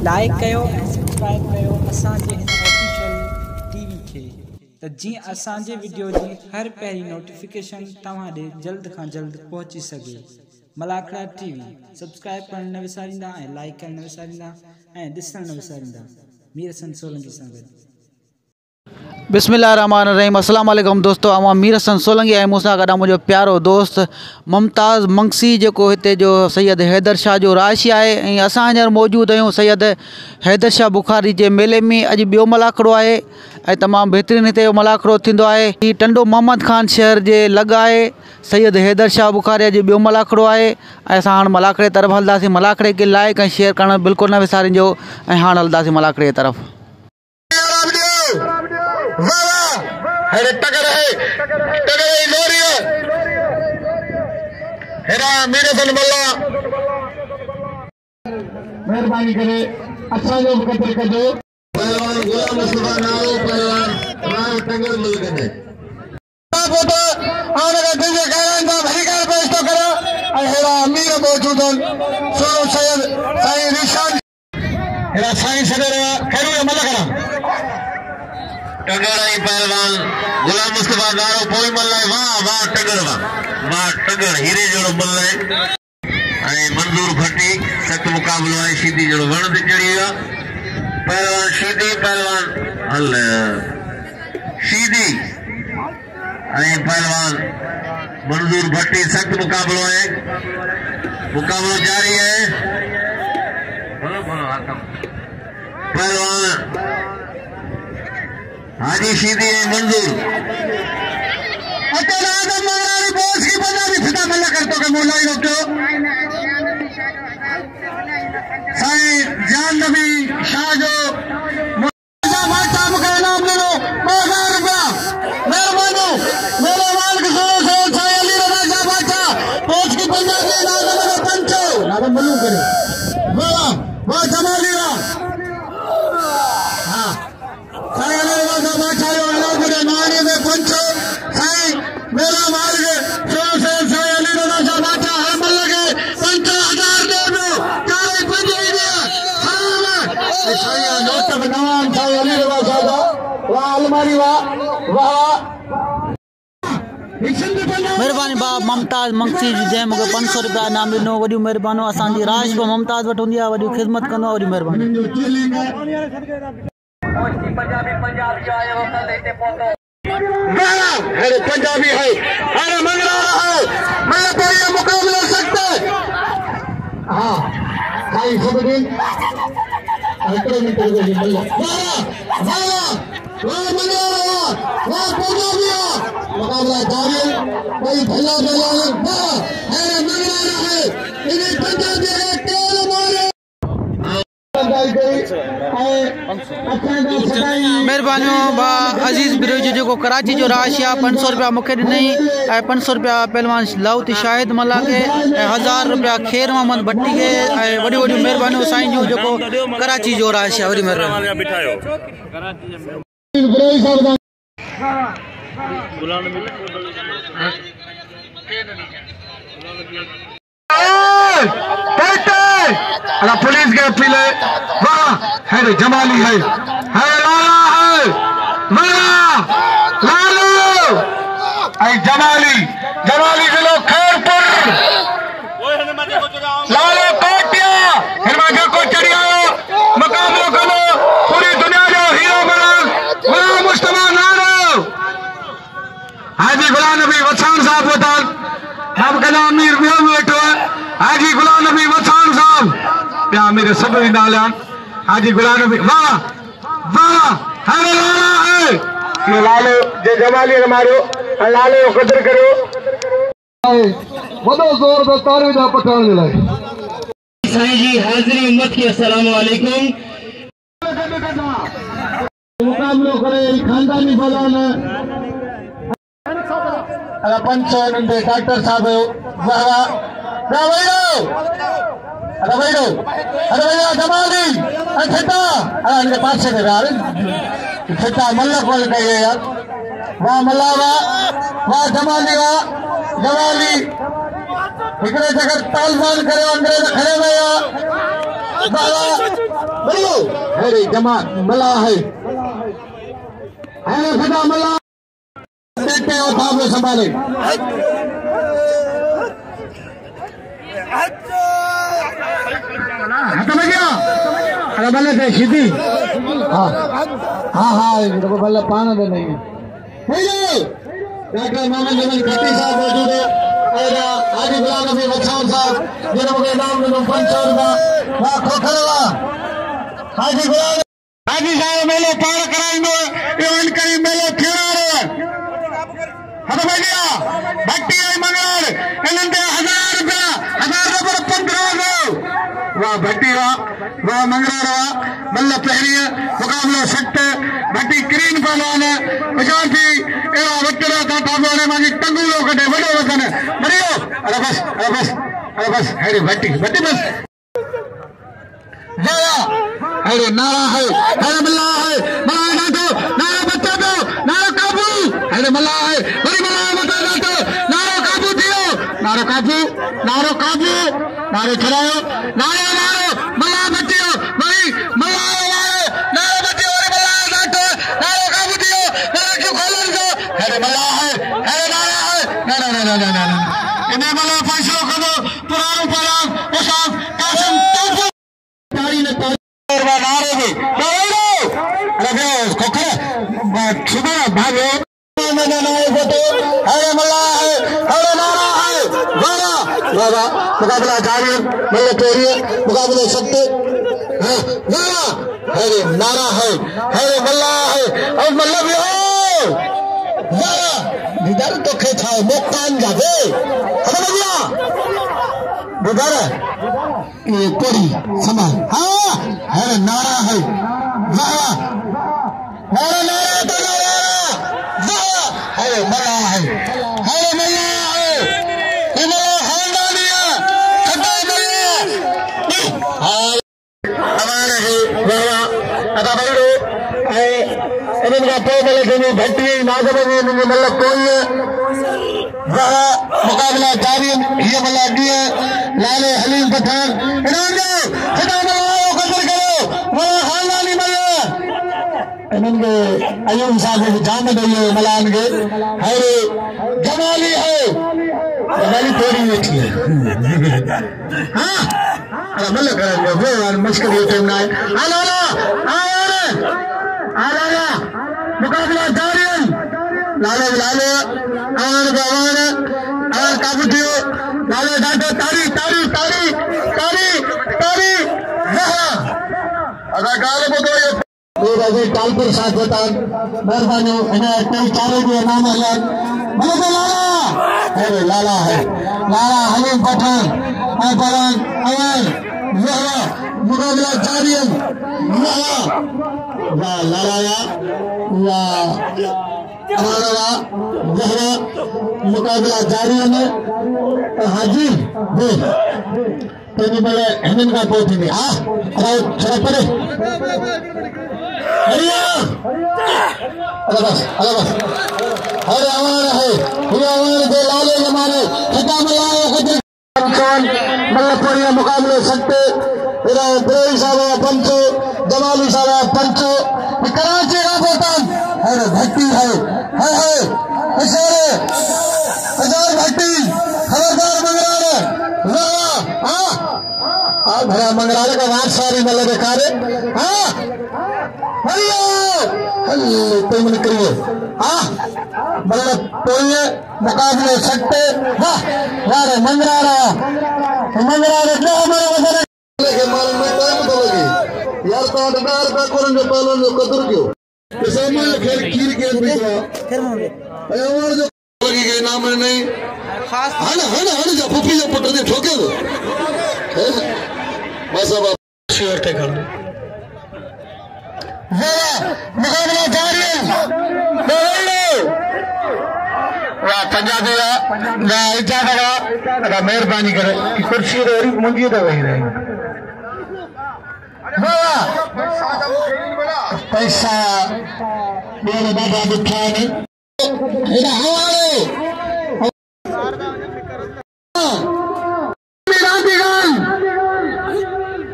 Like कयो ऐं subscribe कयो असांजे हिन ऑफिशियल टीवी खे त जीअं असांजे वीडियो जी हर पहिरीं नोटिफिकेशन तव्हां ॾे जल्द खां जल्द पहुची सघे। मलाखड़ा टीवी सब्सक्राइब करण न विसारींदा ऐं लाइक करण न विसारींदा ऐं ॾिसण न विसारींदा। मीर हसन सोलंकी सां गॾु। बिस्मिल्लाहिर्रहमानिर्रहीम। अस्सलाम वालेकुम दोस्तों, आवां मीर हसन सोलंकी ऐं मूंसां गॾु मुंहिंजो प्यारो दोस्त मुमताज़ मंगसी जेको हिते जो सैयद हैदर शाह जो राशि आहे ऐं असां हींअर मौजूदु आहियूं सैयद हैदर शाह बुखारी जे मेले में। अॼु ॿियो मलाखड़ो आहे ऐं तमामु बहितरीनु हिते मलाखड़ो थींदो आहे। हीउ टंडो मोहम्मद ख़ान शहर जे लॻ आहे। सैयद हैदर शाह बुखारी अॼु ॿियो मलाखड़ो आहे ऐं असां हाणे मलाखड़े तरफ़ हलंदासीं। मलाखड़े खे लाइक ऐं शेयर करणु बिल्कुलु न विसारिजो ऐं हाणे हलंदासीं मलाखड़े तरफ़। मेहरबानी करे असांजो क़दर कजो। पहलवान गुलाम मुस्तफा नारो पहलवान राम टंगर मुल्क में फोटो और दिल के कारण का अधिकार पेश तो करो। हेरा अमीर मौजूद सोनो सैयद साईं रिशाद हेरा साईं सदर खैरू मलकरा टंगराई पहलवान गुलाम मुस्तफा नारो पोई मल्ला। वाह वाह टंगर वाह टंगर हीरे जोड़ो मल्ला मंजूर भट्टी सख्त मुकाबलो है। शीदी जो वण ते चढ़ी विया पहलवान शीदी पहलवान हल शीदी पहलवान मंजूर भट्टी सख्त मुकाबलो है। मुकाबलो जारी है। पहलवान हाजी शीदी मंजूर जान नबी शाह जो मेहरबानी बाब मुमताज़ मंगसी जंहिं मूंखे 500 रुपया इनाम ॾिनो। वॾियूं महिरबानी। असांजी राश बि मुमताज़ वटि हूंदी आहे। वॾियूं ख़िदमत कंदो आहे। वॾी महिरबानी। पंजाबी है अरे मंगला रहा है मैं तो ये मुकाबला सकता है। हाँ भाई सब दिन मुकाबला जारी कोई भला भला है मंगला रहा है इन्हें पंजाबी मेहरबानी बा अजीज़ बिरोजी जो कराची जो राशि आहे 500 रुपया मूंखे ॾिनई ऐं 500 रुपया पहलवान लाउती शाहिद मल्ला खे ऐं 1000 रुपया खेर मोहम्मद भट्टी खे ऐं वॾियूं वॾियूं महिरबानियूं साईं जूं जेको कराची जो राशि आहे। वॾी महिरबानी। पुलिस के अपील है। वाह है जमाली है लाला है लालू जमाली जमाली जिलो खैरपुर लालू कोटिया हिरमाजा को चढ़ी आयो मुकाबलो करो पूरी दुनिया जो हीरो बना गुलाम मुस्तफा नारो हाजी गुलाम नबी वसान साहब वताल हम कला अमीर बियो बैठो है हाजी गुलाम नबी वसान साहब प्या मेरे सभी नाला हाजी गुलाम नबी वाह वाह है लाला है ये लालो जे जमाली हमारो लालो कदर करो वडो जोर दो तारे दा पठाण लाए साईं जी हाजिरी उम्मत की अस्सलाम वालेकुम। मुकाबलो करे खानदानी फलान अला पंचो नंदे डॉक्टर साहब वाह अरे भैया जमाली ठेटा अरे पास से यार ठेटा मल्ला कॉल कहिए यार। वाह मल्ला वाह जमाली जगह तालबान करे अंग्रेज खड़े हुए अरे जमा मला है सदा मला देखते हो सामने संभाले अरे बल्ले से सीधी हाँ हाँ हाँ इनको बल्ले पाना दे नहीं डॉक्टर मोहम्मद जमील खट्टी साहब मौजूद है और हाजी गुलाम नबी वछान साहब जिन्होंने नाम में 500 रुपया वाह खोखरवा हाजी गुलाम हाजी साहब मेले पार कराएंगे इवेंट करी मेले खेला रहे हतो भैया भट्टी आई मंगल इनके 1000 रुपया 1500 वाह भट्टी वाह मंगल मल्ल पहरी मुकाबला सट भट्टी क्रीन पहलवान विशांति एवा वक्तरा था ठाकुर मांगी टंगुलो कटे बड़ो वतन मरियो अरे बस हेरी भट्टी बस जया अरे नारा है अरे मल्ला है मल्ला ना तो नारा बच्चा दो नारा काबू अरे मल्ला है बड़ी मल्ला बता दो तो नारा काबू दियो नारा काबू नारे चलाओ नारे मारो मल्ला बच्चियो बड़ी मल्ला नारा बच्चियो अरे मल्ला ना तो नारा काबू दियो नारा क्यों खोलो दो अरे मल्ला है अरे नारा है ना इन्हें मल्ला फैसला करो पुरानो पराग उसाफ कासिम तोफो तारी ने नारे भी अरे खोखरे सुबह भागो अरे मल्ला है अरे नारा है बाबा मुकाबला जारी मल्ल तोरिए मुकाबले सत्ते नारा अरे नारा है अरे मल्ला है और मल्ला भी हो नारा निधर तो खेता है मोकान जाते अरे मल्ला बुधार ये कोरी समा हाँ अरे नारा है नारा तो नारा अरे मल्ला है अरे मल्ला है भट्टी नागबी मल्ल कोई मुकाबला जारी ये मल्ल अड्डी लाले हलीम पठान इन्होंने अयूब साहब जाम दी मलान के हरे जमाली है जमाली थोड़ी बैठी है हाँ मल्ल करेंगे वो मुश्किल ये टाइम ना है आला मुकाबला जारी लाले और काबूतियो लाले डाटे तारी अगर गाल बोलो ये कालपुर साथ बता मेहरबानी इन्हें कोई चारों के नाम याद बोलो अरे लाला है लाला हलीम पठान पठान अवान मुकाबला जारी लाला मुकाबला जारी है हाजी तो बोले हेमन का पोती में थोड़ा पड़े बस अरे हमारा है हमारे जो लाले हमारे खिताब लाए मल्लपुरिया मुकाबले सकते ब्रेई साहब पंचो जमाली साहब पंचो कराची का बोतन अरे भट्टी है भट्टी खबरदार भरा मंगरारे का वार सारी मल्ल बेकारे तुम करिए मतलब कोई मुकाबले सकते वारे मंगरारा क्या हमारे वजह माल में टाइम बोलोगी यार तो 1000 रुपया करेंगे पहले कदर क्यों सामान खेल खीर के बिकवा और जो लगी गई नाम नहीं खास हन जा फुफी जा पुट दे ठोके दो बस अब श्योर टे कर मुकाबला जारी बोलो वाह पंजाबी ना इजादा का मेहरबानी करे कि कुर्सी रे मुंजी तो वही रहे पैसा मेरे बाबा बिठाने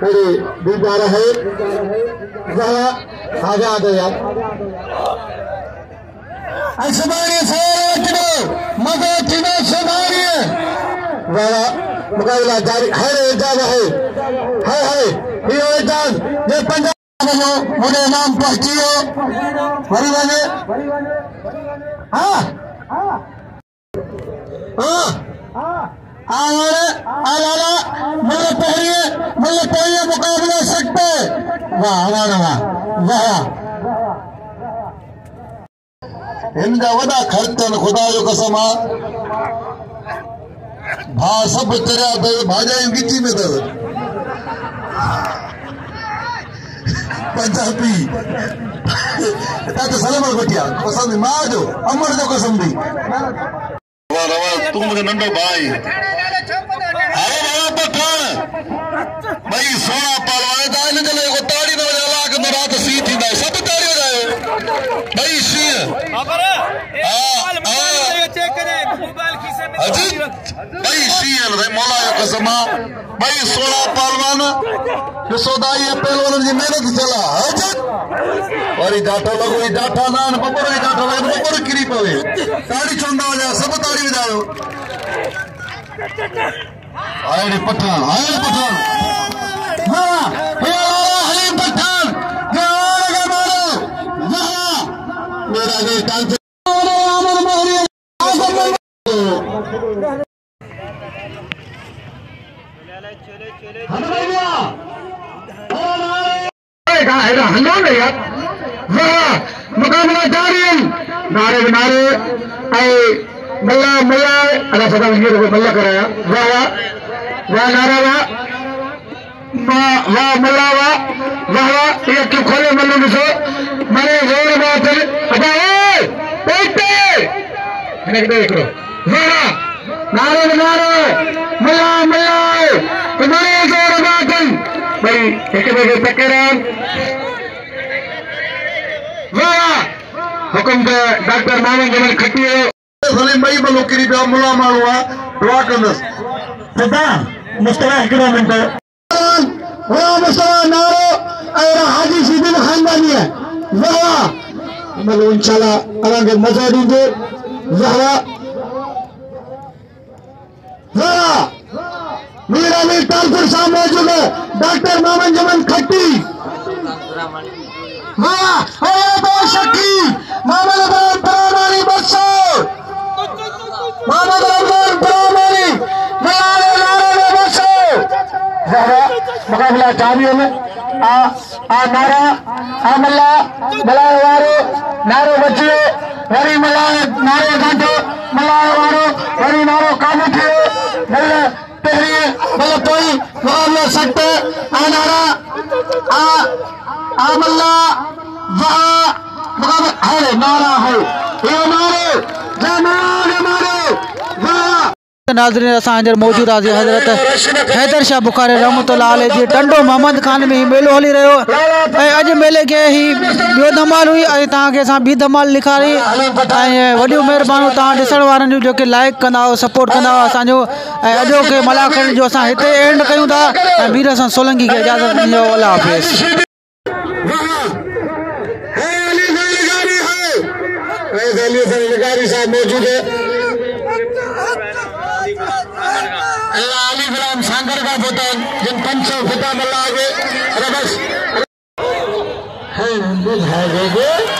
मेरे दीदार है वह आजाद है यार असमानी से मदद टीना समानी वह मुकाबला जारी है इजाज़त है ये इजाज़त ये पंजाब जो मुझे नाम पहुंचियो वरी वने हाँ आला मुल्ले पहरिए मुकाबला सकते वाह वाह इनका वॾा ख़र्च खुदा जो कसम आहे भा सब चरिया अथव भाॼायूं गिची में अथव पंजाबी सलमल बटिया कसम मां जो अमर जो कसम दी तू मुझे नंढो भाई अरे बाबा पठान भाई सोना पालवाए था इन जे को ताड़ी न वजा लाग न रात सी थींदा सब ताड़ी वजायो भाई सी चेक करे मोबाइल खीसे में भाई सी है भाई मौला जो कसम भाई सोना पालवान जो सोदाई पहलवान जी मेहनत चला और डाठो लगो डाठा ना बबर डाठो लगे बबर किरी पवे ताड़ी चोंदा वजा सब ताड़ी वजायो आए पठान वाह हे पठान गाना मारो वाह मेरा ये डांस अमर मोहरी चले हंगाम है यार वाह मुकाबला जारी नारे मल्ला अल्लाह सदा मल्ला कराया वाह नारा वाह मल्ला वाह ये क्यों खोले मल्लू ॾिसो माने रोड बात अदा पोइते हिकड़ो वाह नारे मल्ला तुम्हारे जोर बात भाई एक बजे तकरार वाह हुकुम का डॉक्टर मामन जमल खटियो सलीम भाई बलो किरी पे मुला माण्हू आहे दुआ कंदसि सदा मुस्तफा हिकिड़ो मिंट वाह मुस्तफा नारो ऐं हाजी सीदिन खानदानी आहे वाह मतलब इंशाल्लाह असांखे मज़ो ॾींदो वाह मीर अली तालपुर सां मौजूद डॉक्टर मामन जमन खट्टी वाह तो शकी मामन परानी बच्चो मोहम्मद रहमान परानी नारे बच्चो मुकाबला जारी में आ नारा मल्ला मल्ला वारो नारो बचियो वरी मल्ला नारो गांठो मल्ला वारो वरी नारो काबू थियो मल्ला पहरिए मल्ला कोई मुकाबला सकते आ नारा मल्ला वाह मुकाबला है नारा है ये नारे नाज़रीन असां हींअर मौजूद आहे हज़रत हैदर शाह बुखारी रहमतुल्लाह अलैह जी टंडो मोहम्मद खान में मेलो हली रहियो ऐं अॼु मेले खे ही ॿियो धमाल हुई ऐं तव्हांखे असां ॿी धमाल लिखारी ऐं वॾियूं महिरबानियूं तव्हां ॾिसण वारनि जूं जेके लाइक कंदा हुओ सपोर्ट कंदा हुआ असांजो ऐं अॼोके मलाखनि जो असां हिते एंड कयूं था ऐं मीर हसन सोलंकी खे इजाज़त ॾिजो अल्लाह हाफ़िज़ मौजूद है अली गुलाम सांगर का फोटो जिन 500 फुटा मल्ला आगे अरे बस है